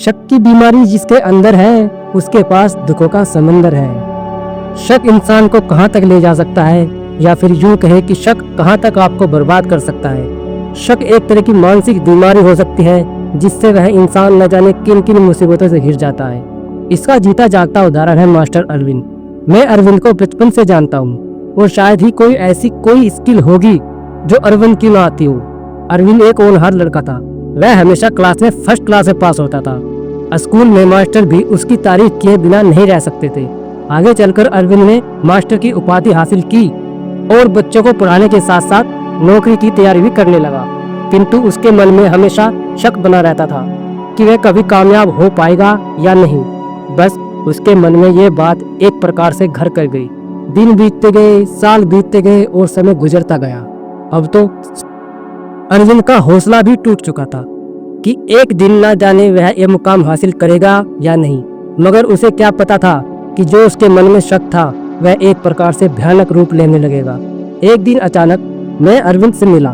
शक की बीमारी जिसके अंदर है, उसके पास दुखों का समंदर है। शक इंसान को कहां तक ले जा सकता है, या फिर यूं कहे कि शक कहां तक आपको बर्बाद कर सकता है। शक एक तरह की मानसिक बीमारी हो सकती है, जिससे वह इंसान न जाने किन किन मुसीबतों से घिर जाता है। इसका जीता जागता उदाहरण है मास्टर अरविंद। मैं अरविंद को बचपन से जानता हूँ, और शायद ही कोई ऐसी कोई स्किल होगी जो अरविंद की ना आती हो। अरविंद एक होनहार लड़का था। वह हमेशा क्लास में फर्स्ट क्लास से पास होता था। स्कूल में मास्टर भी उसकी तारीफ किए बिना नहीं रह सकते थे। आगे चलकर अरविंद ने मास्टर की उपाधि हासिल की और बच्चों को पढ़ाने के साथ साथ नौकरी की तैयारी भी करने लगा। किंतु उसके मन में हमेशा शक बना रहता था कि वह कभी कामयाब हो पाएगा या नहीं। बस उसके मन में ये बात एक प्रकार से घर कर गई। दिन बीतते गए, साल बीतते गए और समय गुजरता गया। अब तो अरविंद का हौसला भी टूट चुका था कि एक दिन ना जाने वह ये मुकाम हासिल करेगा या नहीं। मगर उसे क्या पता था कि जो उसके मन में शक था वह एक प्रकार से भयानक रूप लेने लगेगा। एक दिन अचानक मैं अरविंद से मिला।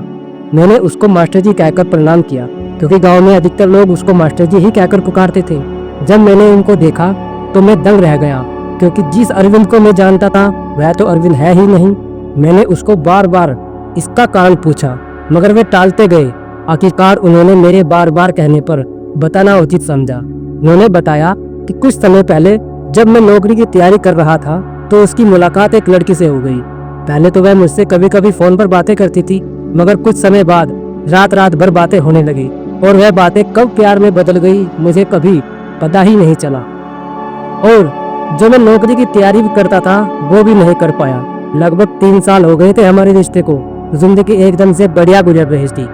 मैंने उसको मास्टर जी कहकर प्रणाम किया, क्योंकि गांव में अधिकतर लोग उसको मास्टर जी ही कहकर पुकारते थे। जब मैंने उनको देखा तो मैं दंग रह गया, क्योंकि जिस अरविंद को मैं जानता था वह तो अरविंद है ही नहीं। मैंने उसको बार बार इसका कारण पूछा, मगर वे टालते गए। आखिरकार उन्होंने मेरे बार बार कहने पर बताना उचित समझा। उन्होंने बताया कि कुछ समय पहले जब मैं नौकरी की तैयारी कर रहा था तो उसकी मुलाकात एक लड़की से हो गई। पहले तो वह मुझसे कभी कभी फोन पर बातें करती थी, मगर कुछ समय बाद रात रात भर बातें होने लगी, और वह बातें कब प्यार में बदल गई मुझे कभी पता ही नहीं चला। और जो मैं नौकरी की तैयारी भी करता था वो भी नहीं कर पाया। लगभग 3 साल हो गए थे हमारे रिश्ते को। जिंदगी एकदम से बढ़िया गुजर रही थी।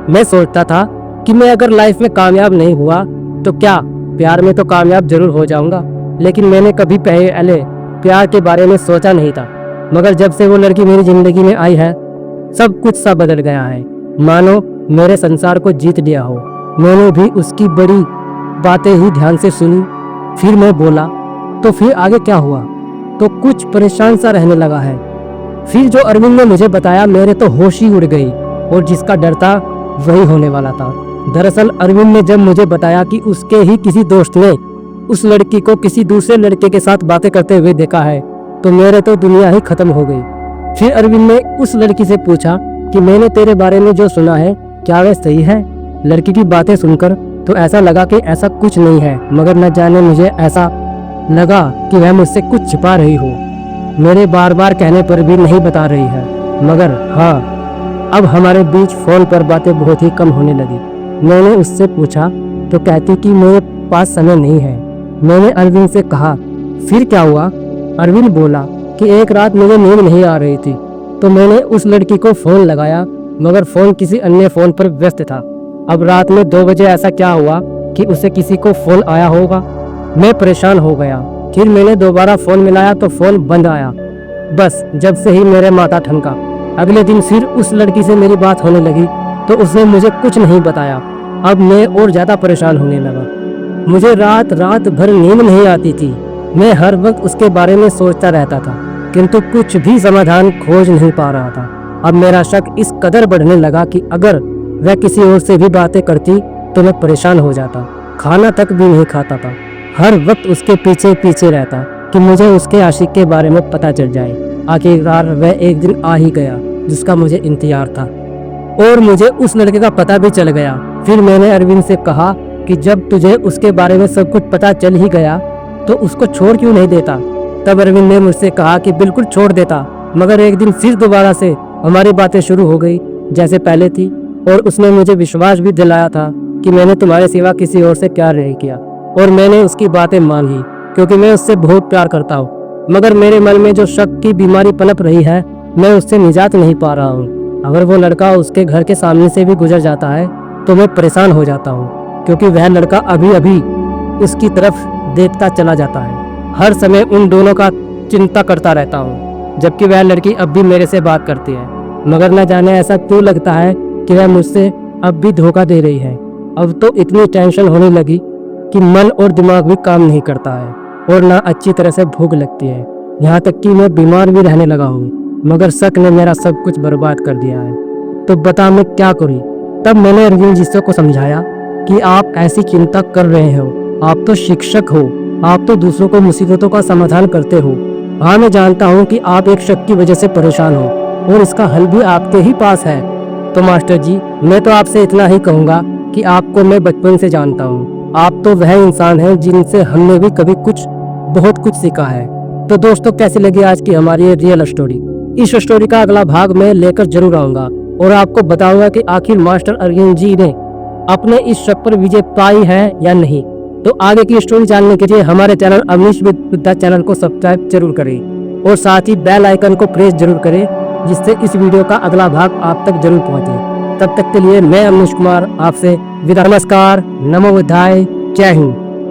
मैं सोचता था कि मैं अगर लाइफ में कामयाब नहीं हुआ तो क्या प्यार में तो कामयाब जरूर हो जाऊंगा, लेकिन मैंने कभी पहले प्यार के बारे में सोचा नहीं था। मगर जब से वो लड़की मेरी जिंदगी में आई है, सब कुछ सा बदल गया है। मानो मेरे संसार को जीत लिया हो। मैंने भी उसकी बड़ी बातें ही ध्यान से सुनी। फिर मैं बोला, तो फिर आगे क्या हुआ? तो कुछ परेशान सा रहने लगा है। फिर जो अरविंद ने मुझे बताया, मेरे तो होश ही उड़ गई, और जिसका डर था वही होने वाला था। दरअसल अरविंद ने जब मुझे बताया कि उसके ही किसी दोस्त ने उस लड़की को किसी दूसरे लड़के के साथ बातें करते हुए देखा है, तो मेरे तो दुनिया ही खत्म हो गई। फिर अरविंद ने उस लड़की से पूछा कि मैंने तेरे बारे में जो सुना है क्या वह सही है? लड़की की बातें सुनकर तो ऐसा लगा कि ऐसा कुछ नहीं है, मगर न जाने मुझे ऐसा लगा कि वह मुझसे कुछ छिपा रही हो। मेरे बार बार कहने पर भी नहीं बता रही है। मगर हाँ, अब हमारे बीच फोन पर बातें बहुत ही कम होने लगी। मैंने उससे पूछा तो कहती कि मेरे पास समय नहीं है। मैंने अरविंद से कहा, फिर क्या हुआ? अरविंद बोला कि एक रात मुझे नींद नहीं आ रही थी, तो मैंने उस लड़की को फोन लगाया, मगर फोन किसी अन्य फोन पर व्यस्त था। अब रात में 2 बजे ऐसा क्या हुआ कि उसे किसी को फोन आया होगा। मैं परेशान हो गया। फिर मैंने दोबारा फोन मिलाया तो फोन बंद आया। बस जब से ही मेरे माथा ठनका। अगले दिन फिर उस लड़की से मेरी बात होने लगी, तो उसने मुझे कुछ नहीं बताया। अब मैं और ज्यादा परेशान होने लगा। मुझे रात रात भर नींद नहीं आती थी। मैं हर वक्त उसके बारे में सोचता रहता था, किंतु कुछ भी समाधान खोज नहीं पा रहा था। अब मेरा शक इस कदर बढ़ने लगा कि अगर वह किसी और से भी बातें करती तो मैं परेशान हो जाता। खाना तक भी नहीं खाता था। हर वक्त उसके पीछे पीछे रहता कि मुझे उसके आशिक के बारे में पता चल जाए। आखिरकार वह एक दिन आ ही गया जिसका मुझे इंतजार था, और मुझे उस लड़के का पता भी चल गया। फिर मैंने अरविंद से कहा कि जब तुझे उसके बारे में सब कुछ पता चल ही गया तो उसको छोड़ क्यों नहीं देता? तब अरविंद ने मुझसे कहा कि बिल्कुल छोड़ देता, मगर एक दिन फिर दोबारा से हमारी बातें शुरू हो गई जैसे पहले थी, और उसने मुझे विश्वास भी दिलाया था कि मैंने तुम्हारे सिवा किसी और से प्यार नहीं किया। और मैंने उसकी बातें मान ली, क्योंकि मैं उससे बहुत प्यार करता हूँ। मगर मेरे मन में जो शक की बीमारी पनप रही है, मैं उससे निजात नहीं पा रहा हूँ। अगर वो लड़का उसके घर के सामने से भी गुजर जाता है तो मैं परेशान हो जाता हूँ, क्योंकि वह लड़का अभी अभी उसकी तरफ देखता चला जाता है। हर समय उन दोनों का चिंता करता रहता हूँ, जबकि वह लड़की अब भी मेरे से बात करती है। मगर न जाने ऐसा क्यों लगता है कि वह मुझसे अब भी धोखा दे रही है। अब तो इतनी टेंशन होने लगी कि मन और दिमाग भी काम नहीं करता है, और ना अच्छी तरह से भूख लगती है। यहाँ तक कि मैं बीमार भी रहने लगा हूँ। मगर शक ने मेरा सब कुछ बर्बाद कर दिया है। तो बता मैं क्या करूँ? तब मैंने अरविंद जी को समझाया कि आप ऐसी चिंता कर रहे हो। आप तो शिक्षक हो, आप तो दूसरों को मुसीबतों का समाधान करते हो। हाँ, मैं जानता हूँ कि आप एक शक की वजह से परेशान हो और इसका हल भी आपके ही पास है। तो मास्टर जी, मैं तो आपसे इतना ही कहूँगा कि आपको मैं बचपन से जानता हूँ। आप तो वह इंसान हैं जिनसे हमने भी कभी बहुत कुछ सीखा है। तो दोस्तों, कैसी लगी आज की हमारी ये रियल स्टोरी? इस स्टोरी का अगला भाग मैं लेकर जरूर आऊंगा और आपको बताऊंगा कि आखिर मास्टर अर्जुन जी ने अपने इस शक पर विजय पाई है या नहीं। तो आगे की स्टोरी जानने के लिए हमारे चैनल अवनीश विद्या चैनल को सब्सक्राइब जरूर करें और साथ ही बेल आइकन को प्रेस जरूर करें, जिससे इस वीडियो का अगला भाग आप तक जरूर पहुंचे। तब तक के लिए मैं अवनीश कुमार आपसे विदा। नमस्कार, नमो बुद्धाय, जय हिंद।